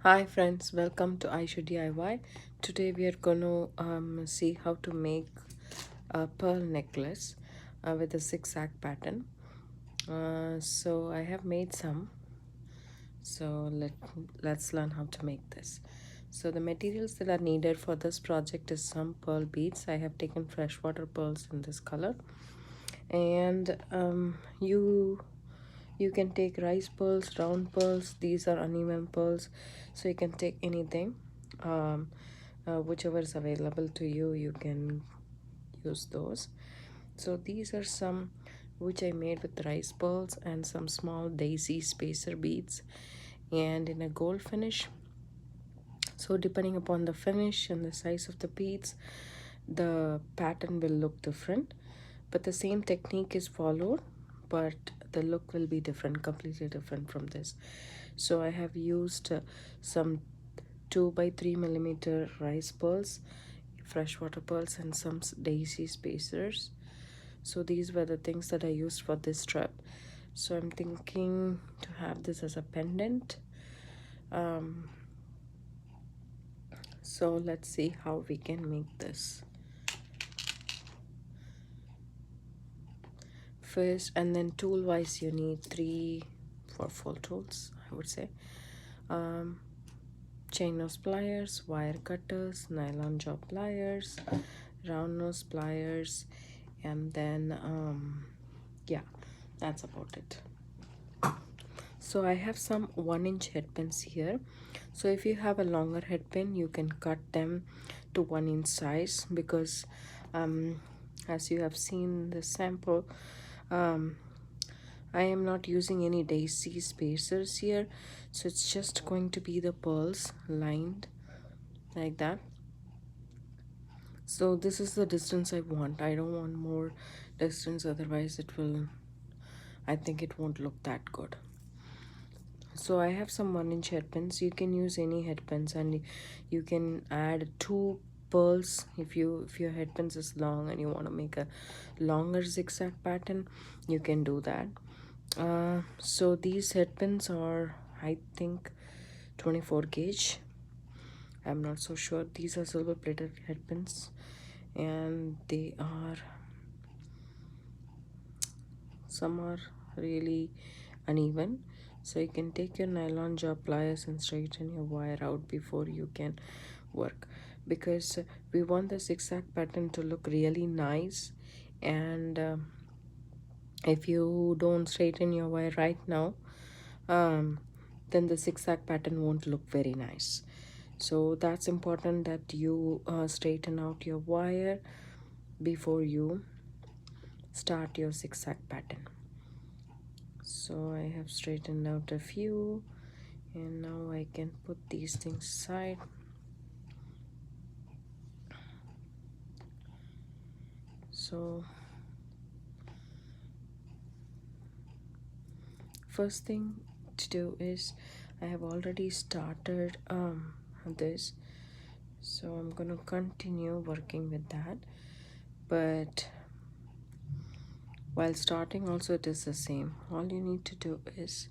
Hi friends, welcome to Aishudiy. Today we are going to see how to make a pearl necklace with a zigzag pattern. So I have made some. So let's learn how to make this. So the materials that are needed for this project is some pearl beads. I have taken freshwater pearls in this color, and you can take rice pearls, round pearls. These are uneven pearls, so you can take anything. Whichever is available to you, you can use those. So these are some which I made with rice pearls and some small daisy spacer beads and in a gold finish. So depending upon the finish and the size of the beads, the pattern will look different, but the same technique is followed, but the look will be different, completely different from this. So I have used some 2 by 3 millimeter rice pearls, freshwater pearls, and some daisy spacers. So these were the things that I used for this strap. So I'm thinking to have this as a pendant. So let's see how we can make this first. And then tool wise, you need 3 or 4 tools, I would say. Chain nose pliers, wire cutters, nylon jaw pliers, round nose pliers, and then yeah, that's about it. So I have some 1-inch head pins here. So if you have a longer head pin, you can cut them to 1-inch size, because as you have seen the sample, I am not using any daisy spacers here, so it's just going to be the pearls lined like that. So this is the distance I want. I don't want more distance, otherwise I think it won't look that good. So I have some 1-inch head pins. You can use any head pins, and you can add 2 pearls if your head pins is long and you want to make a longer zigzag pattern, you can do that. So these head pins are, I think, 24 gauge. I'm not so sure. These are silver plated head pins, and some are really uneven. So you can take your nylon jaw pliers and straighten your wire out before you can work, because we want the zigzag pattern to look really nice. And if you don't straighten your wire right now, then the zigzag pattern won't look very nice. So that's important that you straighten out your wire before you start your zigzag pattern. So I have straightened out a few, and now I can put these things aside. So first thing to do is, I have already started this, so I'm gonna continue working with that. But while starting also, it is the same. All you need to do is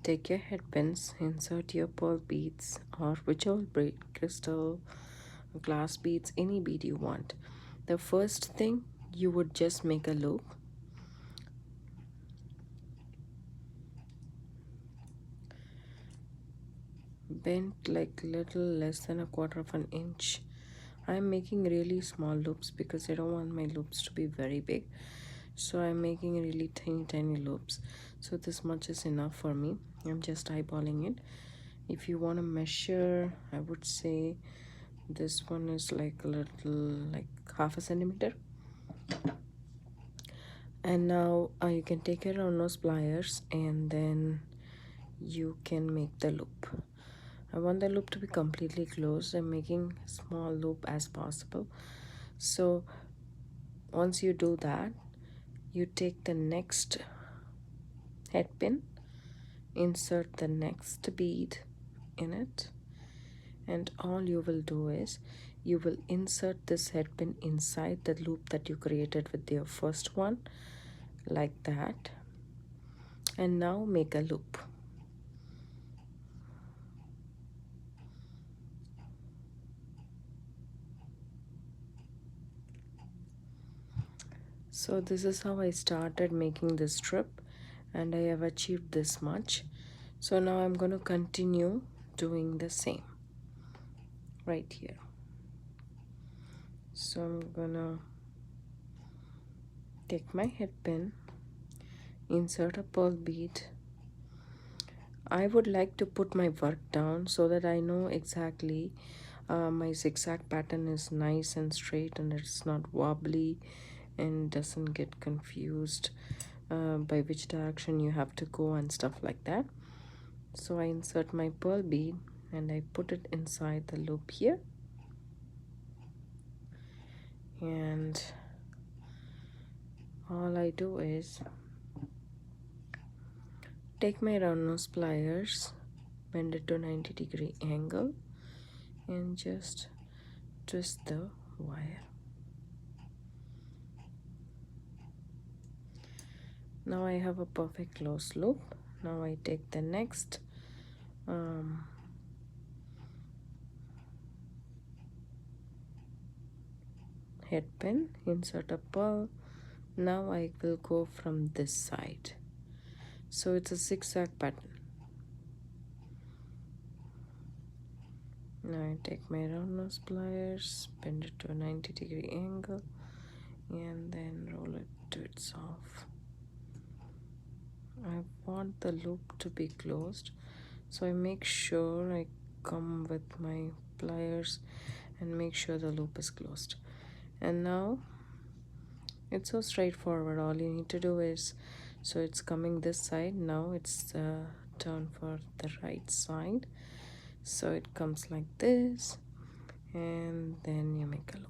take your head pins, insert your pearl beads or whichever bead, crystal, glass beads, any bead you want. The first thing, you would just make a loop, bent like little less than 1/4 inch. I'm making really small loops because I don't want my loops to be very big, so I'm making really tiny loops. So this much is enough for me. I'm just eyeballing it. If you want to measure, I would say this one is like a little, like 1/2 centimeter. And now you can take your round nose pliers, and then you can make the loop. I want the loop to be completely closed. I'm making small loop as possible. So once you do that, you take the next head pin, insert the next bead in it, And all you will do is you will insert this headpin inside the loop that you created with your first one, like that, and now make a loop. So this is how I started making this strip, and I have achieved this much. So now I'm going to continue doing the same right here. So I'm gonna take my head pin, insert a pearl bead. I would like to put my work down so that I know exactly my zigzag pattern is nice and straight and it's not wobbly and doesn't get confused by which direction you have to go and stuff like that. So I insert my pearl bead and I put it inside the loop here, and all I do is take my round nose pliers, bend it to 90-degree angle, and just twist the wire. Now I have a perfect closed loop. Now I take the next head pin, insert a pearl. Now I will go from this side. So it's a zigzag pattern. Now I take my round nose pliers, bend it to a 90-degree angle, and then roll it to its off. I want the loop to be closed, so I make sure I come with my pliers and make sure the loop is closed. And now it's so straightforward. All you need to do is, so it's coming this side, now it's turn for the right side, so it comes like this, and then you make a loop.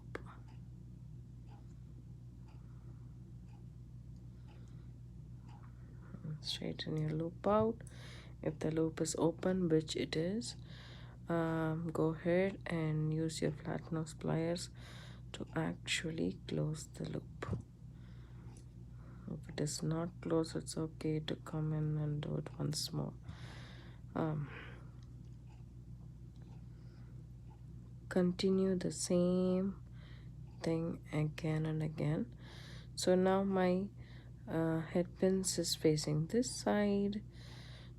Straighten your loop out. If the loop is open, which it is, go ahead and use your flat nose pliers to actually close the loop. If it is not closed, it's okay to come in and do it once more. Continue the same thing again and again. So now my head pins is facing this side,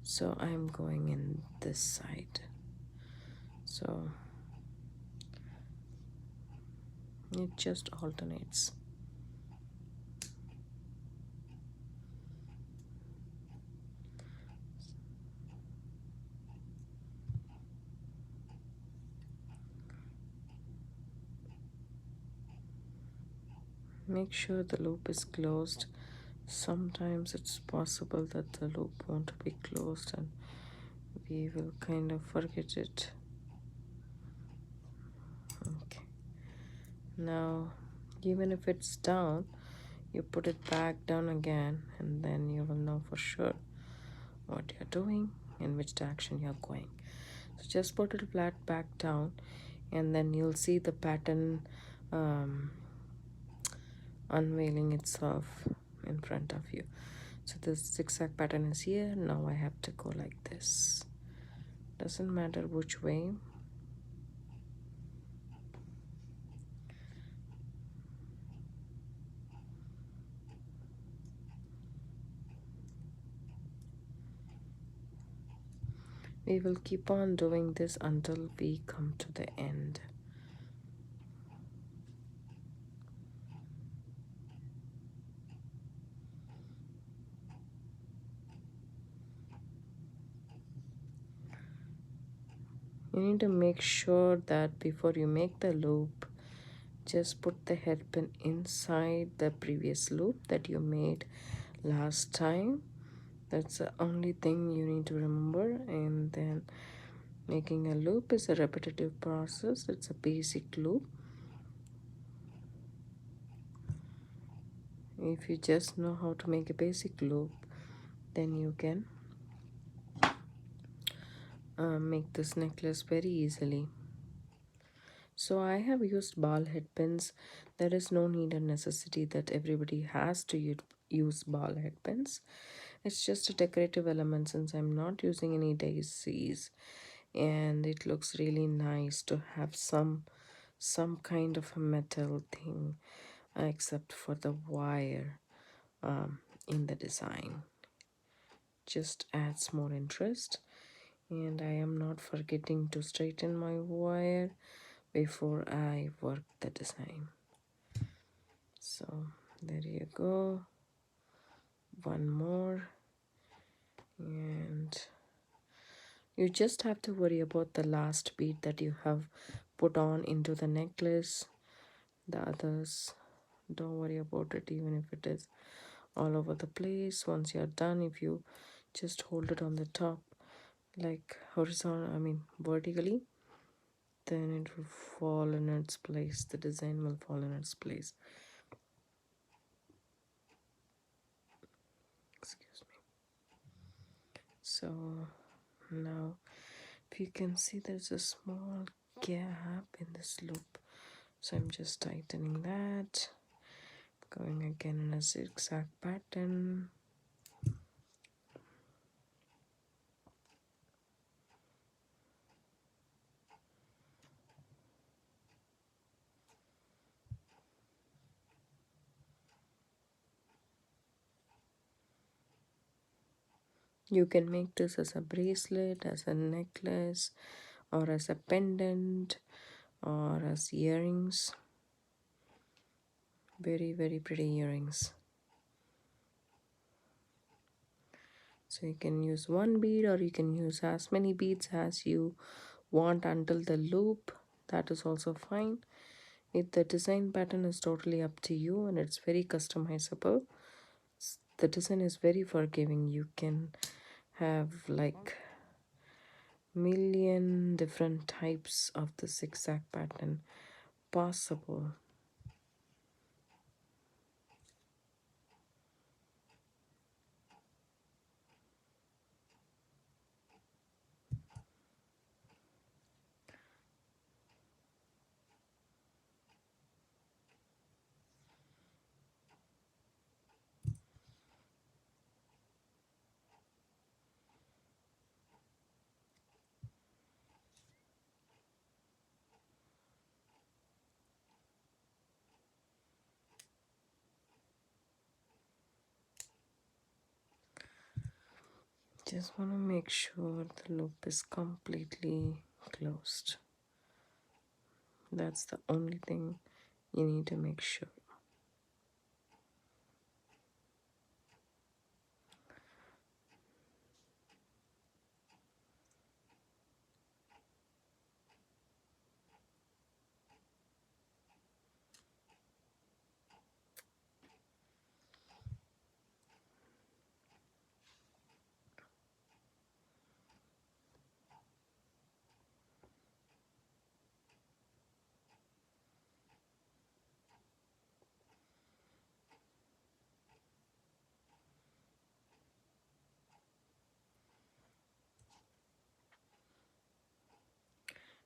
so I'm going in this side. So it just alternates. Make sure the loop is closed. Sometimes it's possible that the loop won't be closed and we will kind of forget it. Okay. Now, even if it's down, you put it back down again, and then you will know for sure what you're doing and which direction you're going. So just put it flat back down, and then you'll see the pattern unveiling itself in front of you. So this zigzag pattern is here. Now I have to go like this. Doesn't matter which way. We will keep on doing this until we come to the end. You need to make sure that before you make the loop, just put the head pin inside the previous loop that you made last time. That's the only thing you need to remember. And then making a loop is a repetitive process. It's a basic loop. If you just know how to make a basic loop, then you can make this necklace very easily. So I have used ball head pins. There is no need or necessity that everybody has to use ball head pins. It's just a decorative element since I'm not using any daisies, and it looks really nice to have some kind of a metal thing, except for the wire in the design. Just adds more interest. And I am not forgetting to straighten my wire before I work the design. So there you go. One more, and you just have to worry about the last bead that you have put on into the necklace. The others, don't worry about it, even if it is all over the place. Once you're done, if you just hold it on the top like horizontal, I mean vertically, then it will fall in its place. The design will fall in its place. Excuse me. So now, if you can see, there's a small gap in this loop, so I'm just tightening that, going again in a zigzag pattern. You can make this as a bracelet, as a necklace, or as a pendant, or as earrings. Very, very pretty earrings. So you can use one bead, or you can use as many beads as you want until the loop. That is also fine. The design pattern is totally up to you, and it's very customizable. The design is very forgiving. You can have like million different types of the zigzag pattern possible. Just want to make sure the loop is completely closed. That's the only thing you need to make sure.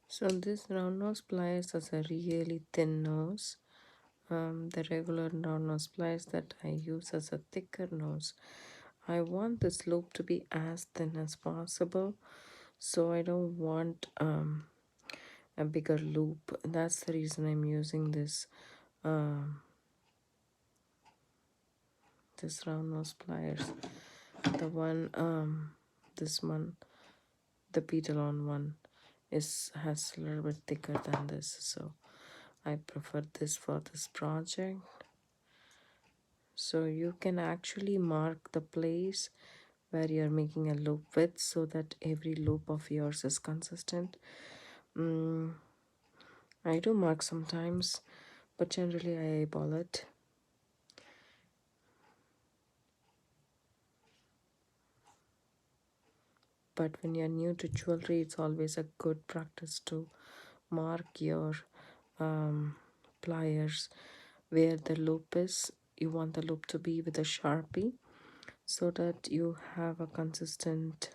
So this round nose pliers has a really thin nose. The regular round nose pliers that I use as a thicker nose. I want this loop to be as thin as possible, so I don't want a bigger loop. That's the reason I'm using um, this round nose pliers. The one, this one, the beetle on one has a little bit thicker than this, so I prefer this for this project. So you can actually mark the place where you're making a loop with, so that every loop of yours is consistent. I do mark sometimes, but generally I eyeball it. But when you're new to jewelry, it's always a good practice to mark your pliers where the loop is. You want the loop to be with a sharpie, so that you have a consistent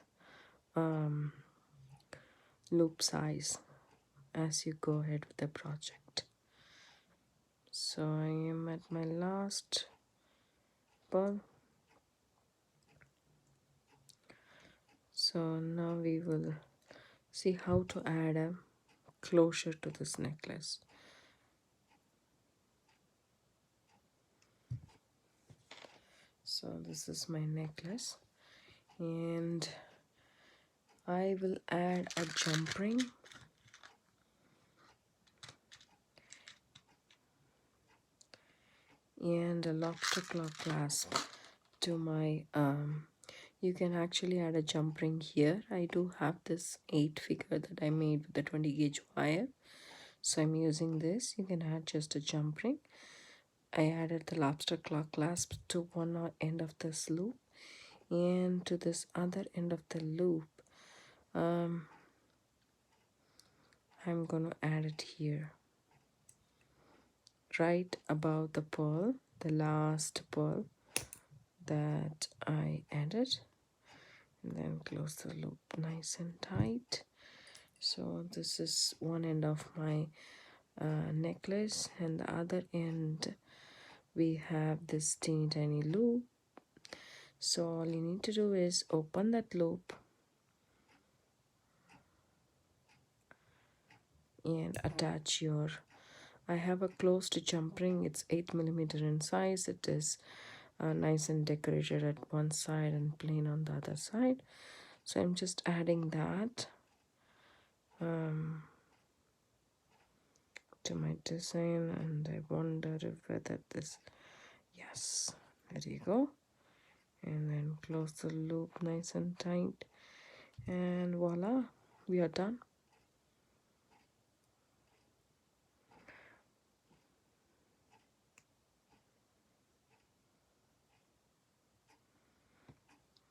loop size. as you go ahead with the project. So I am at my last pearl. So now we will see how to add a closure to this necklace. So this is my necklace, and I will add a jump ring and a lobster claw clasp to my you can actually add a jump ring here. I do have this 8 figure that I made with the 20 gauge wire, so I'm using this. You can add just a jump ring. I added the lobster claw clasp to one end of this loop, and to this other end of the loop I'm gonna add it here, right above the pearl, the last pearl that I added, and then close the loop nice and tight. So this is one end of my necklace, and the other end we have this teeny tiny loop. So all you need to do is open that loop and attach your, I have a closed jump ring. It's 8mm in size. It is nice and decorated at one side and plain on the other side. So I'm just adding that to my design, and I wonder if whether this, yes, there you go. And then close the loop nice and tight, and voila, we are done.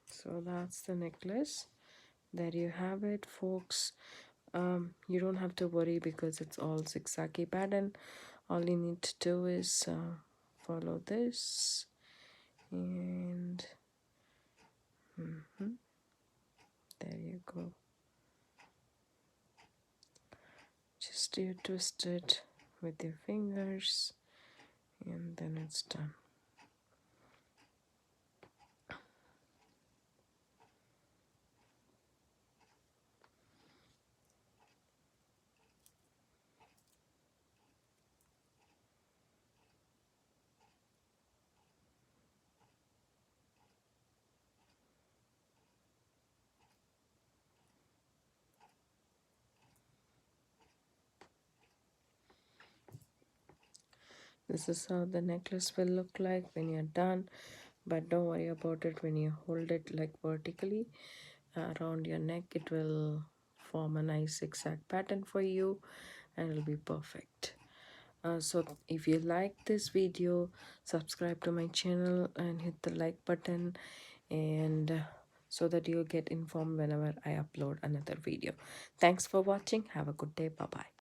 So that's the necklace. There you have it, folks. You don't have to worry because it's all zigzaggy pattern. All you need to do is follow this, and there you go. Just you twist it with your fingers, and then it's done. This is how the necklace will look like when you're done, but don't worry about it. When you hold it like vertically around your neck, it will form a nice zigzag pattern for you, and it'll be perfect. So if you like this video, subscribe to my channel and hit the like button, and so that you'll get informed whenever I upload another video. Thanks for watching. Have a good day. Bye bye.